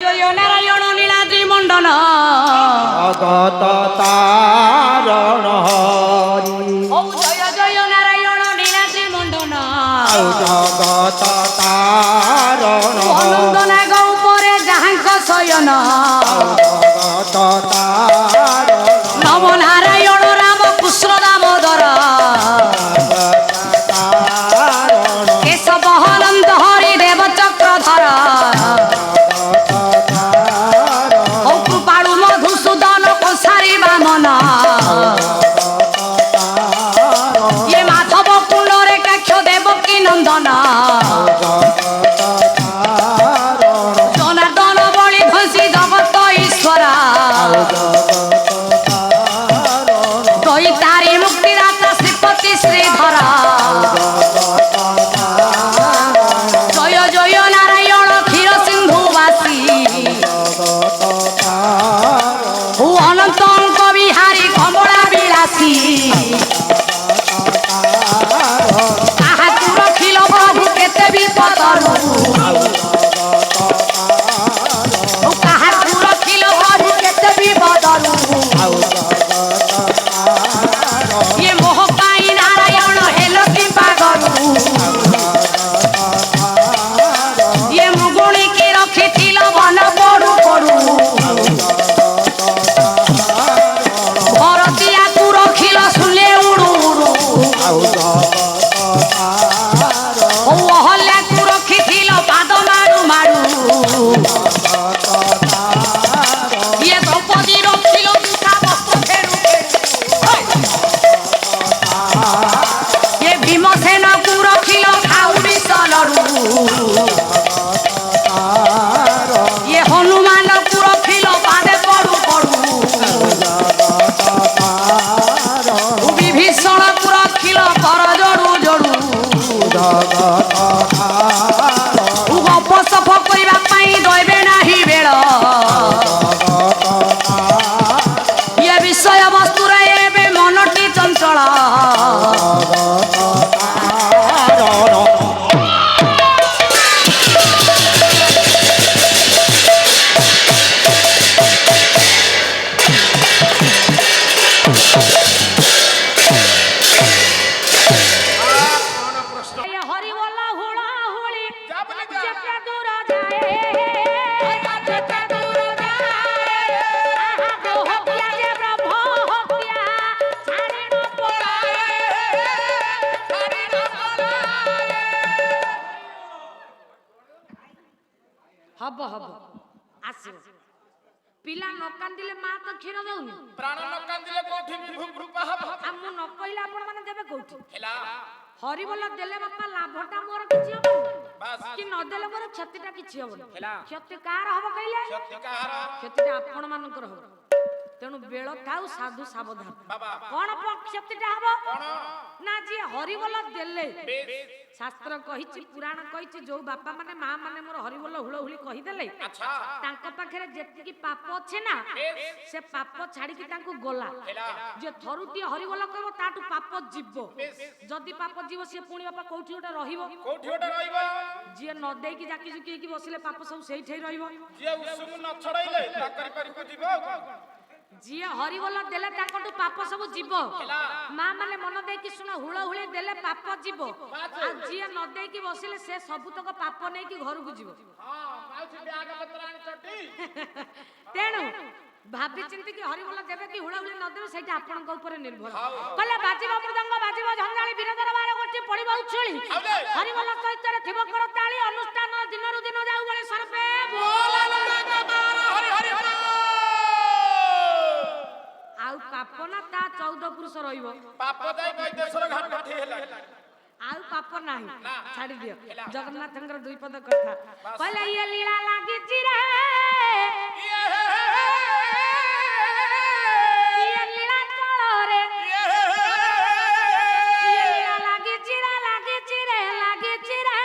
জয় নারায়ণ নীলাদ্রি মণ্ডল জগত তারণ হরি। ও জয় জয় নারায়ণ নীলাদ্রি মণ্ডল জগত তারণ অনন্ত নাগ উপরে যাহাঙ্ক শয়ন জগত তারণ নব নারায়ণ রাম কৃষ্ণ দামোদর কেশব নন্দ হরি দেব চক্রধর ও কৃপাড়ু মধুসূদন কসারি বামন ইয়ে মাধব কুণ্ডরে কাক্ষ দেবকী নন্দন জনার্দন বলি ঘোষী জগত ঈশ্বরা দৈতারি মুক্তিদাতা শ্রীপতি শ্রীধরা জয় জয় নারায়ণ ক্ষীর সিন্ধুবাসী ও অনন্ত অঙ্ক বিহারী কমলা বিলাসী তাহাকু রখিল প্রভু কেতে বিপদরু ও তাহাকু রখিল প্রভু কেতে বিপদরু ये मोह पाई नारायण हेलो की पागलू ये मुगुणी की रखी थिल वन पड़ू पड़ू भरतिया तू रखिल सुले उड़ू उड़ू ओ अहल्या तू रखी थिल पाद मारू मारू ये द्रौपदी रखिल तुषा वस्त्र फेरू ये भीमसेन को रखिल खाउरी सलरू ये हनुमान को रखिल पादे पड़ू पड़ू विभीषण को रखिल कर जोड़ू जोड़ू गप सफ करबा पई दैबे नाही बेळ ये विषय वस्तु रे एबे मनटी चंचल हरि बोला हुड़ा हुड़ी जते दूर जाए जते दूर जाए आहा को हत्या जे ब्रह्म हत्या छाड़ी न पड़ाए छाड़ी न पड़ाए हब हब आसो पिला न कांदिले मा तो क्षीर दउनी प्राण न कांदिले कोठी विभु कृपा हब आ मु न कइला आपण माने देबे कोठी हेला हरि बोला देले बापा लाभटा मोर किछि हबो बस कि न देले मोर क्षतिटा किछि हबो हेला क्षति कार हबो कइले सत्य कहार क्षतिटा आपण मानकर हबो तेणु बेଳ ଥାଉ ସାଧୁ ସାବଧାନ बाबा କଣ କ୍ଷତିଟା ହବ कोन ନା ଯିଏ ହରିବୋଲ ଦେଲେ बेस ଶାସ୍ତ୍ର କହିଛି ପୁରାଣ କହିଛି ଯୋଉ ବାପା ମାନେ ମା ମାନେ ମୋର ହରିବୋଲ ହୁଳହୁଳି କହିଦେଲେ अच्छा ତାଙ୍କ ପାଖରେ ଯେତିକି ପାପ ଅଛି ନା ସେ ପାପ ଛାଡିକି ତାଙ୍କୁ ଗଲା हेला ଯେ ଥରୁଟିଏ ହରିବୋଲ କହିବ ତାଠୁ ପାପ ଯିବ ଯଦି ପାପ ଯିବ ସିଏ ପୁଣି ବାପା କୋଉଠି ଗୋଟେ ରହିବ कोठी ओटा रहइबो ଯିଏ ନ ଦେଇକି ଜାକି ଜୁକି ହେଇକି ବସିଲେ ପାପ ସବୁ ସେଇଠି ରହିବ जे उସୁम न छड़ाइले ताकरी करी को जीवो ଯିଏ ହରିବୋଲ ଦେଲେ ତାଙ୍କଠୁ ପାପ ସବୁ ଯିବ ମା ମାନେ ମନ ଦେଇକି ଶୁଣ ହୁଳହୁଳି ଦେଲେ ପାପ ଯିବ ଆଉ ଯିଏ ନ ଦେଇକି ବସିଲେ ସେ ସବୁତକ ପାପ ନେଇକି ଘରକୁ ଯିବ हां माउसी ब्याग पत्राणी चटी ତେଣୁ ଭାବି ଚିନ୍ତି କି ହରିବୋଲ ଦେବେ କି ହୁଳହୁଳି ନ ଦେବେ ସେଇଟା ଆପଣଙ୍କ ଉପରେ ନିର୍ଭର କହିଲେ ବାଜିବ ମୃଦଙ୍ଗ ବାଜିବ ଝଞ୍ଝାଳି ବୀରଦର ବାର ଗୋଟି ପଡ଼ିବ ଉଛୁଳି ହରିବୋଲ ଚୈତରେ ଥିବ କର ତାଳି ଅନୁଷ୍ଠାନ ଦିନରୁ ଦିନ ଯାଉ ବଳେ ସର୍ବେ बोला हरि हरि हरि ଆଉ ପାପ ନା ତା 14 ପୁରୁଷ ରହିବ पाप जाय वैदेश्वर घाट काठी हेला ଆଉ ପାପ ନାହିଁ ଛାଡ଼ି ଦିଅ ଜଗନ୍ନାଥଙ୍କର ଦୁଇ ପଦ କଥା କହିଲେ ଇଏ ଲୀଳା ଲାଗିଛି ରେ ଇଏ ଲୀଳା ଚଳରେ ଇଏ ଲୀଳା ଲାଗିଛି ରେ ଲାଗିଛି ରେ ଲାଗିଛି ରେ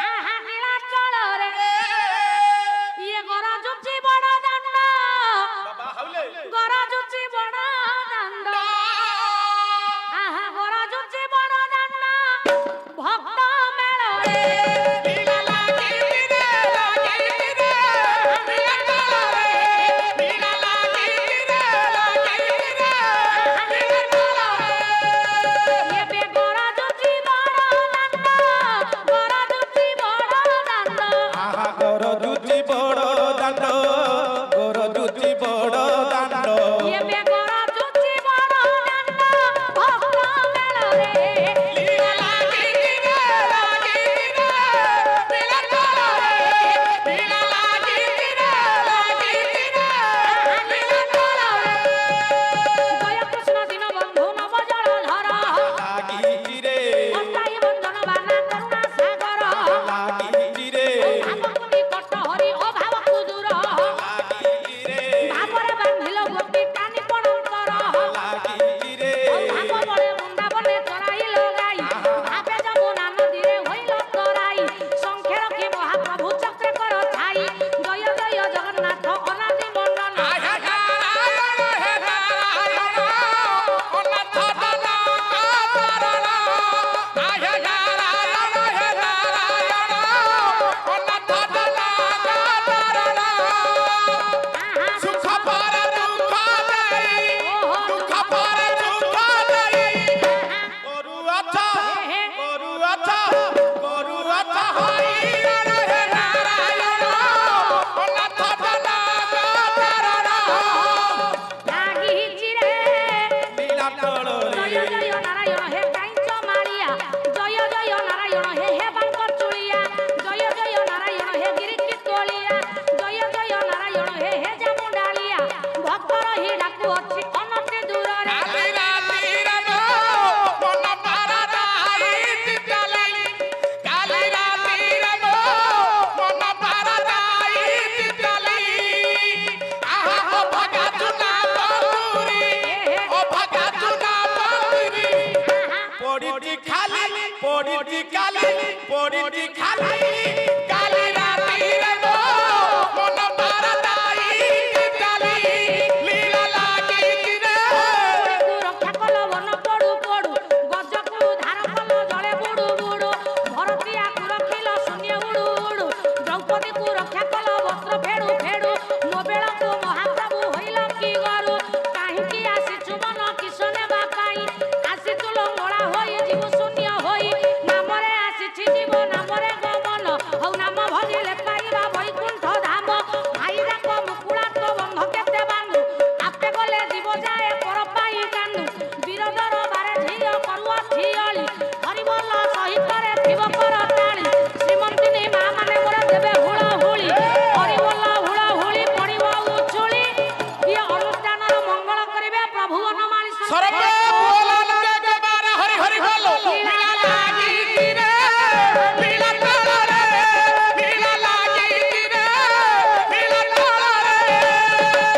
ଆହା ଲୀଳା ଚଳରେ ଇଏ ଗରଜୁଛି ବଡ଼ ଦାଣ୍ଡ बाबा हाउले ଗରଜୁଛି ବଡ଼ ଦାଣ୍ଡ ଆହା ଗରଜୁଛି ବଡ଼ ଦାଣ୍ଡ ଭକ୍ତ ମେଳରେ পড়িটি খালি